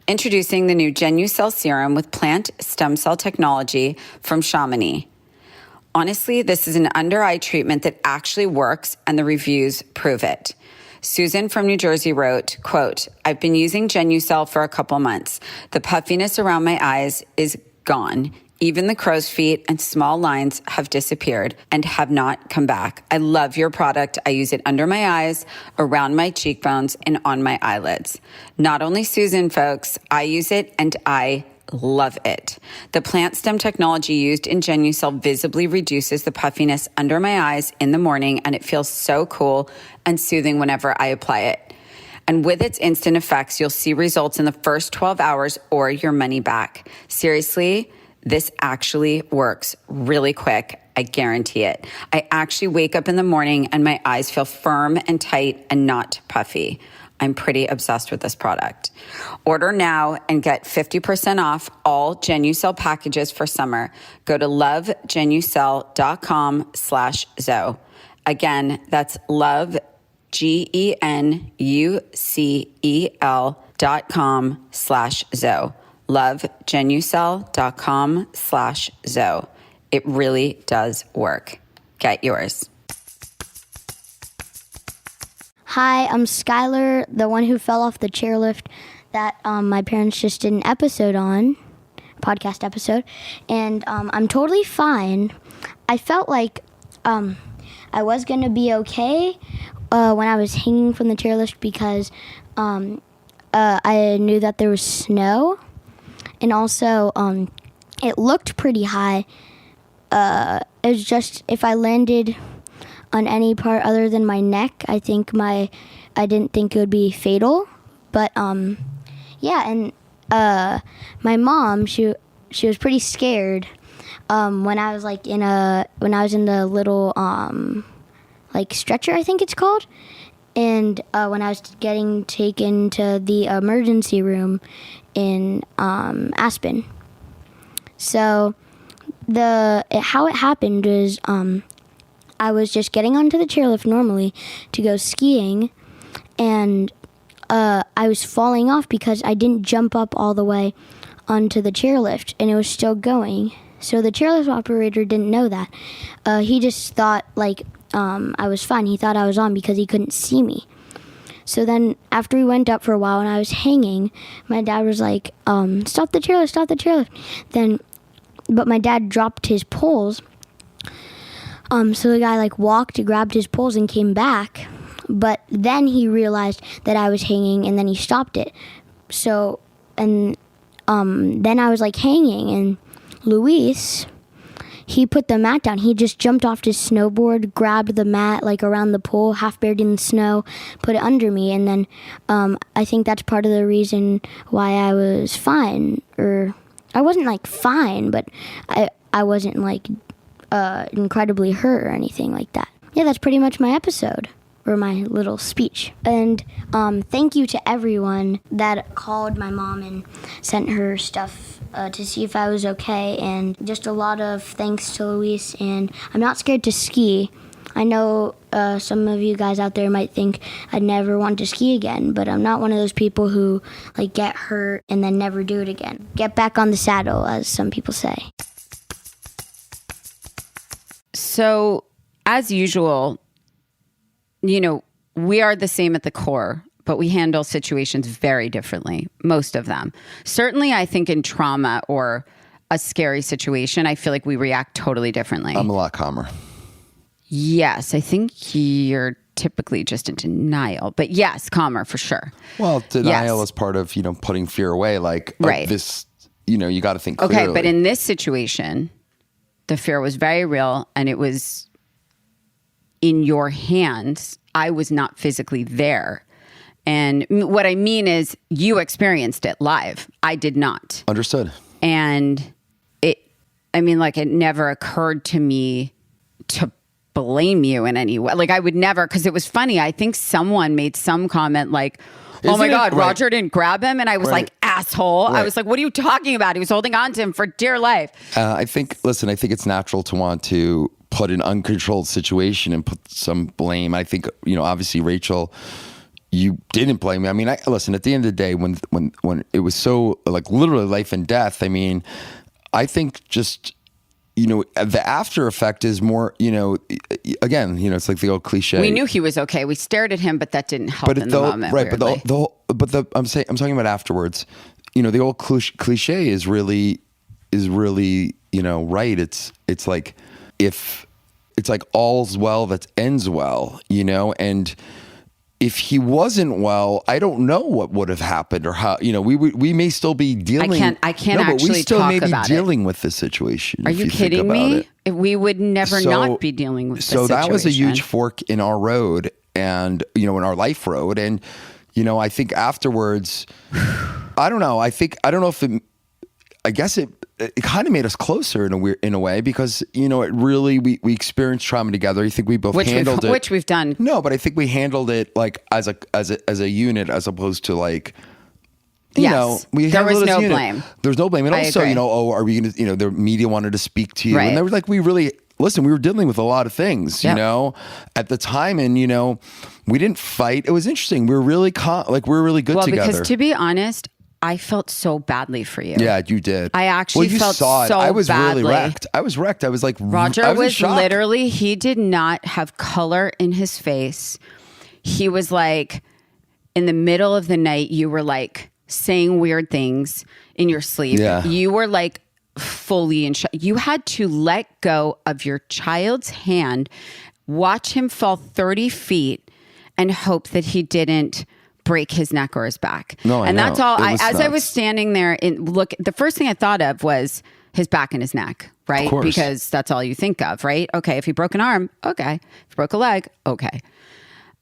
Introducing the new Genucell serum with plant stem cell technology from Chamonix. Honestly, this is an under-eye treatment that actually works, and the reviews prove it. Susan from New Jersey wrote, quote, I've been using Genucell for a couple months. The puffiness around my eyes is gone. Even the crow's feet and small lines have disappeared and have not come back. I love your product. I use it under my eyes, around my cheekbones, and on my eyelids. Not only Susan, folks, I use it and I love it. The plant stem technology used in Genucell visibly reduces the puffiness under my eyes in the morning, and it feels so cool and soothing whenever I apply it. And with its instant effects, you'll see results in the first 12 hours or your money back. Seriously, this actually works really quick. I guarantee it. I actually wake up in the morning and my eyes feel firm and tight and not puffy. I'm pretty obsessed with this product. Order now and get 50% off all Genucell packages for summer. Go to lovegenucell.com/Zoe. Again, that's love, GENUCEL.com/Zoe. lovegenucell.com/Zoe. It really does work. Get yours. Hi, I'm Skyler, the one who fell off the chairlift that my parents just did an podcast episode, and I'm totally fine. I felt like I was going to be okay when I was hanging from the chairlift because I knew that there was snow, and also it looked pretty high. It was just if I landed on any part other than my neck, I didn't think it would be fatal. But yeah, and my mom, she was pretty scared when I was in the little stretcher, I think it's called, and when I was getting taken to the emergency room in Aspen. So how it happened was I was just getting onto the chairlift normally to go skiing, and I was falling off because I didn't jump up all the way onto the chairlift, and it was still going. So the chairlift operator didn't know that. He just thought I was fine. He thought I was on because he couldn't see me. So then after we went up for a while and I was hanging, my dad was like, stop the chairlift, stop the chairlift. But my dad dropped his poles. So the guy walked, grabbed his poles and came back. But then he realized that I was hanging and then he stopped it. So, and then I was hanging, and Luis, he put the mat down. He just jumped off his snowboard, grabbed the mat around the pole, half buried in the snow, put it under me. And then I think that's part of the reason why I was fine. Or I wasn't fine, but I wasn't incredibly hurt or anything like that. Yeah, that's pretty much my episode, or my little speech. And thank you to everyone that called my mom and sent her stuff to see if I was okay. And just a lot of thanks to Luis. And I'm not scared to ski. I know some of you guys out there might think I'd never want to ski again, but I'm not one of those people who get hurt and then never do it again. Get back on the saddle, as some people say. So, as usual, we are the same at the core, but we handle situations very differently, most of them. Certainly, I think in trauma or a scary situation, I feel like we react totally differently. I'm a lot calmer. Yes, I think you're typically just in denial, but yes, calmer for sure. Well, denial is part of, putting fear away. Right. This, you got to think clearly. Okay, but in this situation, the fear was very real and it was in your hands. I was not physically there. And what I mean is you experienced it live. I did not. Understood. And it never occurred to me to blame you in any way. I would never, because it was funny. I think someone made some comment oh my God, Rodger didn't grab him. And I was asshole. Right. I was what are you talking about? He was holding on to him for dear life. I think it's natural to want to put an uncontrolled situation and put some blame. I think, obviously Rachel, you didn't blame me. Listen, at the end of the day, when it was so literally life and death, I think just, the after effect is more, again, it's the old cliche. We knew he was okay. We stared at him, but that didn't help in the moment. Right. Weirdly. But I'm talking about afterwards, the old cliche is really, right. It's if it's all's well that ends well, and if he wasn't well, I don't know what would have happened or how, we may still be dealing. I can't actually but we still talk may be about dealing with this situation. Are you kidding me? We would never not be dealing with this situation. So that was a huge fork in our road and, in our life road. And, I think afterwards, I don't know. I don't know if I guess it kind of made us closer in a way because, it really, we experienced trauma together. I think we both handled it. Which we've done. No, but I think we handled it as a unit as opposed to yes. There was no blame. There's no blame. And also, are we going to, the media wanted to speak to you. Right. And they were we really, listen, we were dealing with a lot of things, at the time. And, we didn't fight. It was interesting. We were really, we were really good together. Because to be honest, I felt so badly for you. Yeah, you did. I actually felt so badly. I was really wrecked. I was wrecked. I was Rodger was literally, he did not have color in his face. He was in the middle of the night, you were saying weird things in your sleep. Yeah. You were fully in shock. You had to let go of your child's hand, watch him fall 30 feet and hope that he didn't break his neck or his back. No, and that's all. As nuts. I was standing there and the first thing I thought of was his back and his neck, right? Of course. Because that's all you think of, right? Okay, if he broke an arm, okay. If he broke a leg, okay.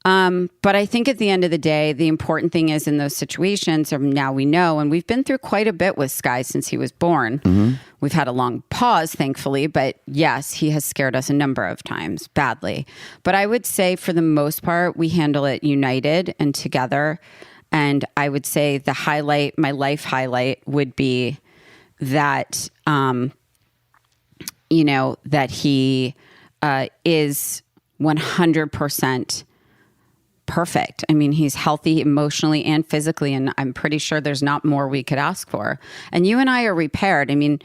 But I think at the end of the day, the important thing is in those situations, now we know, and we've been through quite a bit with Sky since he was born. Mm-hmm. We've had a long pause, thankfully, but yes, he has scared us a number of times badly. But I would say for the most part, we handle it united and together. And I would say my life highlight would be that, that he is 100% perfect. I mean, he's healthy emotionally and physically, and I'm pretty sure there's not more we could ask for. And you and I are repaired. I mean,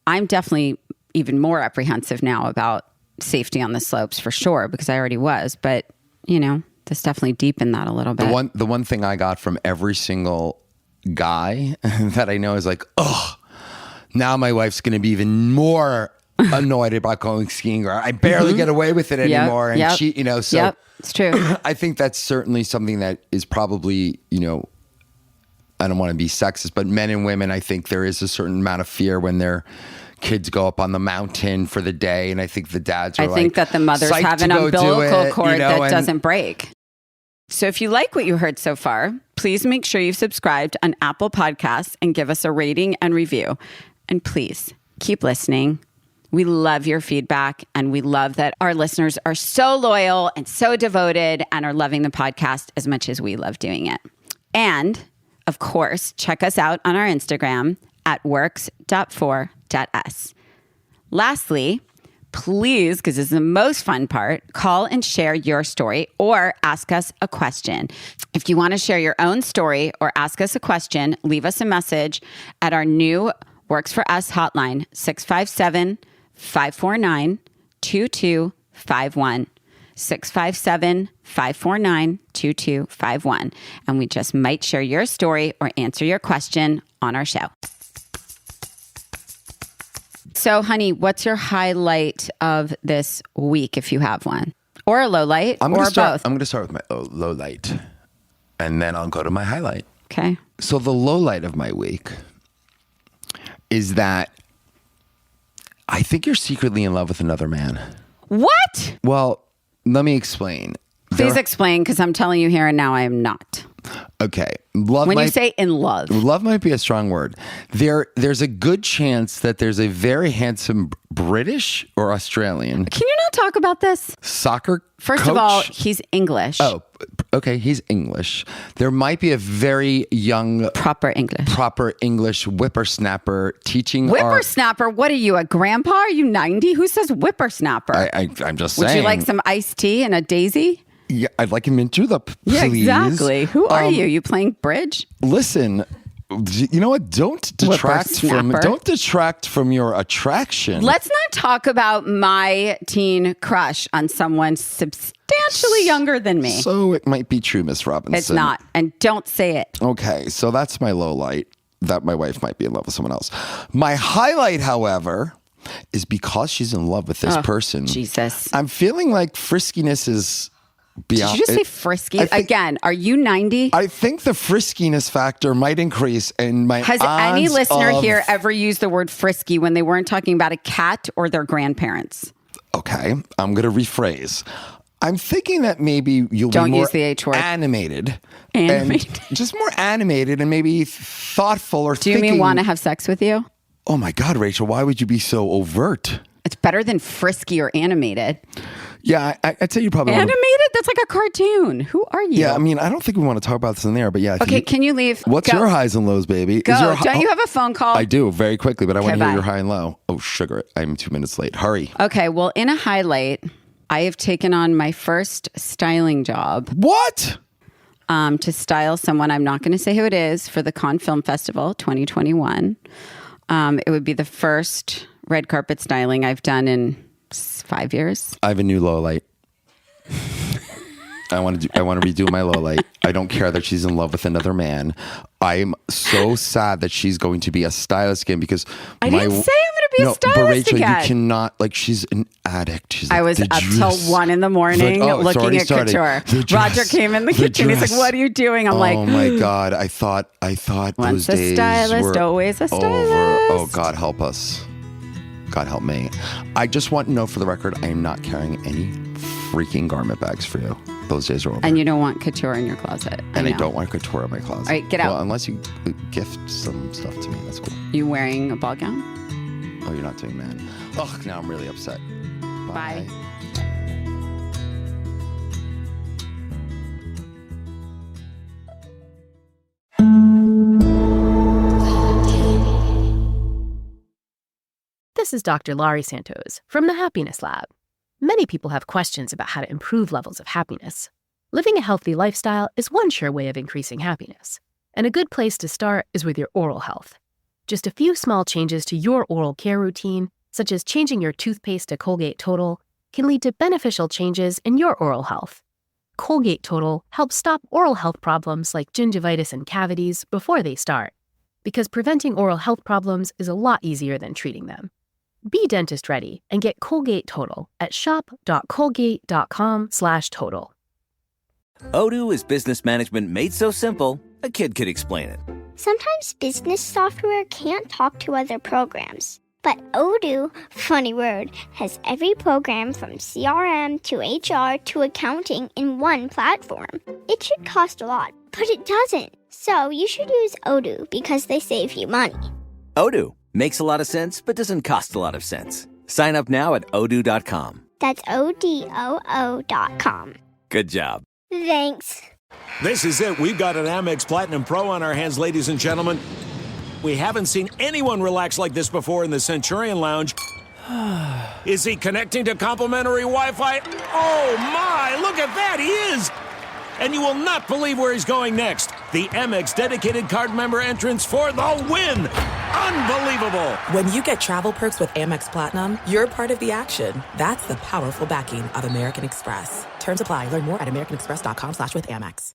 I'm definitely even more apprehensive now about safety on the slopes for sure, because I already was. But, you know, this definitely deepened that a little bit. The one thing I got from every single guy that I know is like, oh, now my wife's going to be even more annoyed about going skiing, or I barely get away with it anymore. And she, you know, so it's true. I think that's certainly something that is probably, you know, I don't want to be sexist, but men and women, I think there is a certain amount of fear when their kids go up on the mountain for the day. And I think the dads are I think that the mothers have an umbilical cord that doesn't break. So if you like what you heard so far, please make sure you've subscribed on Apple Podcasts and give us a rating and review. And please keep listening. We love your feedback, and we love that our listeners are so loyal and so devoted and are loving the podcast as much as we love doing it. And of course, check us out on our Instagram at works.for.us. Lastly, please, because this is the most fun part, call and share your story or ask us a question. If you want to share your own story or ask us a question, leave us a message at our new Works for Us hotline, 657-549-2251. 657-549-2251. And we just might share your story or answer your question on our show. So, honey, what's your highlight of this week, if you have one? Or a low light, or both? I'm going to start with my low light, and then I'll go to my highlight. Okay. So the low light of my week is that I think you're secretly in love with another man. What? Well, let me explain. Please explain, because I'm telling you here and now I am not. Okay. When you say in love. Love might be a strong word. There's a good chance that there's a very handsome British or Australian. Can you not talk about this? Soccer First coach? of all, he's English. Oh, okay. He's English. There might be a very young... Proper English whippersnapper teaching Whippersnapper? What are you, a grandpa? Are you 90? Who says whippersnapper? I'm just saying. Would you like some iced tea and a daisy? Yeah, I'd like him in julep, please. Yeah, exactly. Who are you? You playing bridge? Listen, you know what? Don't detract from your attraction. Let's not talk about my teen crush on someone substantially younger than me. So it might be true, Miss Robinson. It's not, and don't say it. Okay, so that's my low light, that my wife might be in love with someone else. My highlight, however, is because she's in love with this person. Jesus. I'm feeling like friskiness is... Did you just say frisky? Again, are you 90? I think the friskiness factor might increase in my Has any listener here ever used the word frisky when they weren't talking about a cat or their grandparents? Okay, I'm going to rephrase. I'm thinking that maybe you'll Don't be more use the H word. Animated. Animated. And just more animated and maybe thoughtful or Do you mean want to have sex with you? Oh my God, Rachel, why would you be so overt? It's better than frisky or animated. Yeah, I'd say you probably animated. That's like a cartoon. Who are you? Yeah, I mean, I don't think we want to talk about this in there, but yeah. Okay, can you leave? What's your highs and lows, baby? Go. Don't you have a phone call? I do, very quickly, but I want to hear bye. your high and low. Oh, sugar, I'm 2 minutes late. Hurry. Okay, well, in a highlight, I have taken on my first styling job. What? To style someone, I'm not going to say who it is, for the Cannes Film Festival 2021. It would be the first red carpet styling I've done in 5 years. I have a new low light. I want to redo my low light. I don't care that she's in love with another man. I'm so sad that she's going to be a stylist again because I didn't say I'm going to be a stylist but Rachel, again. You cannot, like, she's an addict. She's I like, was up till 1 a.m. looking at couture. Rodger came in the kitchen. He's like, "What are you doing?" I'm like, "Oh my God, I thought once those days a stylist, were always a stylist." Over. Oh, God help us. God help me. I just want to know for the record, I am not carrying any freaking garment bags for you. Those days are over. And you don't want couture in your closet. I don't want couture in my closet. All right, get out. Well, unless you gift some stuff to me. That's cool. You wearing a ball gown? Oh, you're not doing that. Ugh, now I'm really upset. Bye. This is Dr. Laurie Santos from the Happiness Lab. Many people have questions about how to improve levels of happiness. Living a healthy lifestyle is one sure way of increasing happiness. And a good place to start is with your oral health. Just a few small changes to your oral care routine, such as changing your toothpaste to Colgate Total, can lead to beneficial changes in your oral health. Colgate Total helps stop oral health problems like gingivitis and cavities before they start, because preventing oral health problems is a lot easier than treating them. Be dentist ready and get Colgate Total at shop.colgate.com/total. Odoo is business management made so simple, a kid could explain it. Sometimes business software can't talk to other programs. But Odoo, funny word, has every program from CRM to HR to accounting in one platform. It should cost a lot, but it doesn't. So you should use Odoo because they save you money. Odoo makes a lot of sense, but doesn't cost a lot of sense. Sign up now at odoo.com. That's ODOO.com. Good job. Thanks. This is it. We've got an Amex Platinum Pro on our hands, ladies and gentlemen. We haven't seen anyone relax like this before in the Centurion Lounge. Is he connecting to complimentary Wi-Fi? Oh, my! Look at that! He is! And you will not believe where he's going next. The Amex dedicated card member entrance for the win! Unbelievable! When you get travel perks with Amex Platinum, you're part of the action. That's the powerful backing of American Express. Terms apply. Learn more at americanexpress.com/withAmex.